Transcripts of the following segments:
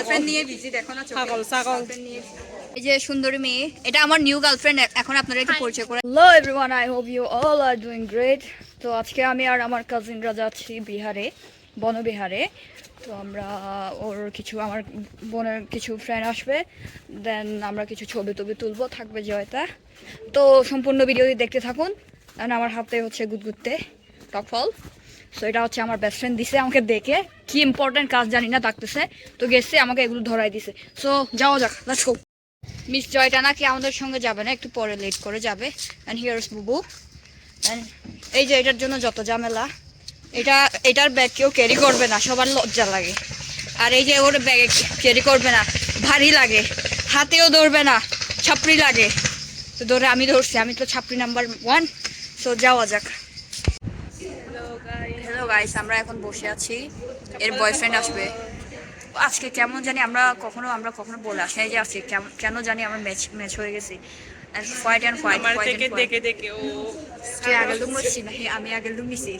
Girlfriend নিয়ে busy দেখো না ছাগল ছাগল এই যে সুন্দরী মেয়ে এটা আমার নিউ গার্লফ্রেন্ড এখন আপনারা একটু পরিচয় করে hello everyone I hope you all are doing great তো আজকে আমি আর আমার কাজিনরা যাচ্ছি বিহারে বনবিহারে তো আমরা ওর কিছু আমার বোনের কিছু ফ্রেন্ড আসবে দেন আমরা কিছু ছবি টবি তুলবো থাকবে জয়তা তো সম্পূর্ণ ভিডিওটি দেখতে থাকুন কারণ আমার হাতে হচ্ছে গুদগুদতে টক ফল সো এটা হচ্ছে আমার বেস্ট ফ্রেন্ড দিছে আমাকে দেখে কি ইম্পর্টেন্ট কাজ জানি না ডাকতেছে তো গেছে আমাকে এগুলো ধরাই দিছে সো যাওয়া যাক লেটস গো মিস জয়টা নাকি আমাদের সঙ্গে যাবে না একটু পরে লেট করে যাবে অ্যান্ড হিয়ার্স বুবু অ্যান্ড এই যে এটার জন্য যত ঝামেলা এটার ব্যাগ কেউ ক্যারি করবে না সবার লজ্জা লাগে আর এই যে ওর ব্যাগে ক্যারি করবে না ভারী লাগে হাতেও ধরবে না ছাপড়ি লাগে তো ধরে আমি ধরছি আমি তো ছাপড়ি নাম্বার 1 সো যাওয়া যাক হ্যালো গাইস আমরা এখন বসে আছি এর বয়ফ্রেন্ড আসবে আজকে কেমন জানি আমরা কখনো বলে আসি এই যে আজকে কেন জানি আমরা ম্যাচ হয়ে গেছি ফাইট অ্যান্ড ফাইট আমার থেকে দেখে দেখে ও আগে লুমছি না আমি আগে লুমিছি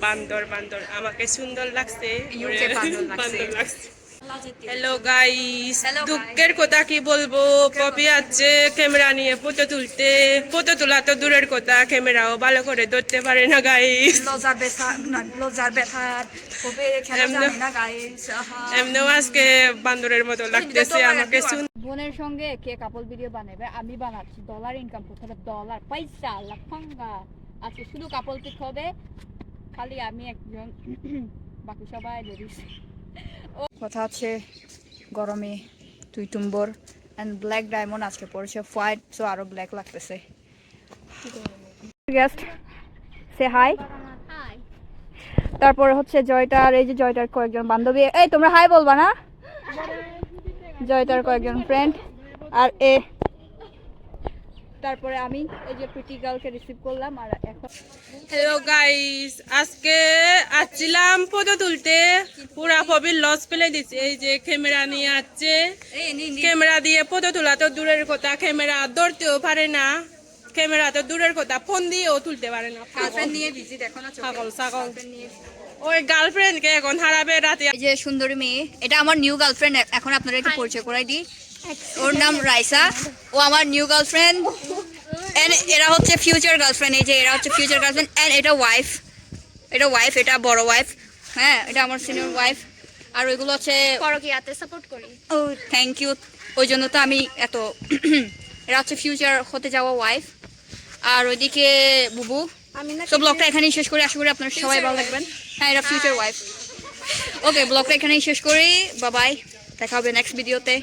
বান্দর বান্দর আমাকে সুন্দর লাগছে ইউকে বান্দর লাগছে হ্যালো গাইস Hello, guys. দুঃখের কথা কি বলবো পপি আছে ক্যামেরা নিয়ে ফটো তুলতে ফটো তোলা তো দূরের কথা ক্যামেরাও ভালো করে ধরতে পারে না গাইস লজার ব্যথার কবে খেলা জানি না গাইস এমনিও আজকে বান্দরের মতো লাগতেছে আমাকে বোনের সঙ্গে কে কাপল ভিডিও বানাবে আমি বানাচ্ছি ডলার ইনকাম করতে হবে ডলার পয়সা লাফাঙ্গা আজকে শুধু কাপল পিক হবে খালি আমি একজন বাকি সবাই লেডিস কথা আছে গরমে তুই টুম্বর অ্যান্ড ব্ল্যাক ডায়মন্ড আজকে পড়েছে হোয়াইট সো আরো ব্ল্যাক লাগতেছে গেস্ট সে হাই তারপরে হচ্ছে জয়টার এই যে জয়টার কয়েকজন বান্ধবী এই তোমরা হাই বলবা না জয়টার কয়েকজন ফ্রেন্ড আর তারপরে আমি এই যে প্রিটি গার্লকে রিসিভ করলাম আর এখন হ্যালো গাইস আজকে আসছিলাম ফটো তুলতে পুরা পপির লস ফেলে দিচ্ছে এই যে ক্যামেরা নিয়ে আসছে ক্যামেরা দিয়ে ফটো তোলা তো দূরের কথা ক্যামেরা ধরতেও পারে না ক্যামেরা তো দূরের কথা ফোন দিয়েও তুলতে পারে না গার্লফ্রেন্ড নিয়ে বিজি দেখো না ছাগল ছাগল ওই গার্লফ্রেন্ডকে এখন হারাবে রাতে এই যে সুন্দরী মেয়ে এটা আমার নিউ গার্লফ্রেন্ড এখন আপনারা একটু পরিচয় করাই দিই ওর নাম রাইসা ও আমার নিউ গার্লফ্রেন্ড এন্ড এরা হচ্ছে ফিউচার গার্লফ্রেন্ড এই যে এরা হচ্ছে ফিউচার গার্লফ্রেন্ড এন্ড এটা ওয়াইফ এটা বড় ওয়াইফ হ্যাঁ এটা আমার সিনিয়র ওয়াইফ আর ওইগুলো হচ্ছে পরকীয়াতে সাপোর্ট করি ও থ্যাংক ইউ ওই জন্য তো আমি এত এরা হচ্ছে ফিউচার হতে যাওয়া ওয়াইফ আর ওইদিকে বুবু আমি না তো ব্লগটা এখানেই শেষ করি আশা করি আপনারা সবাই ভালো লাগবেন হ্যাঁ এটা ফিউচার ওয়াইফ ওকে ব্লগটা এখানেই শেষ করি বাই বাই দেখা হবে নেক্সট ভিডিওতে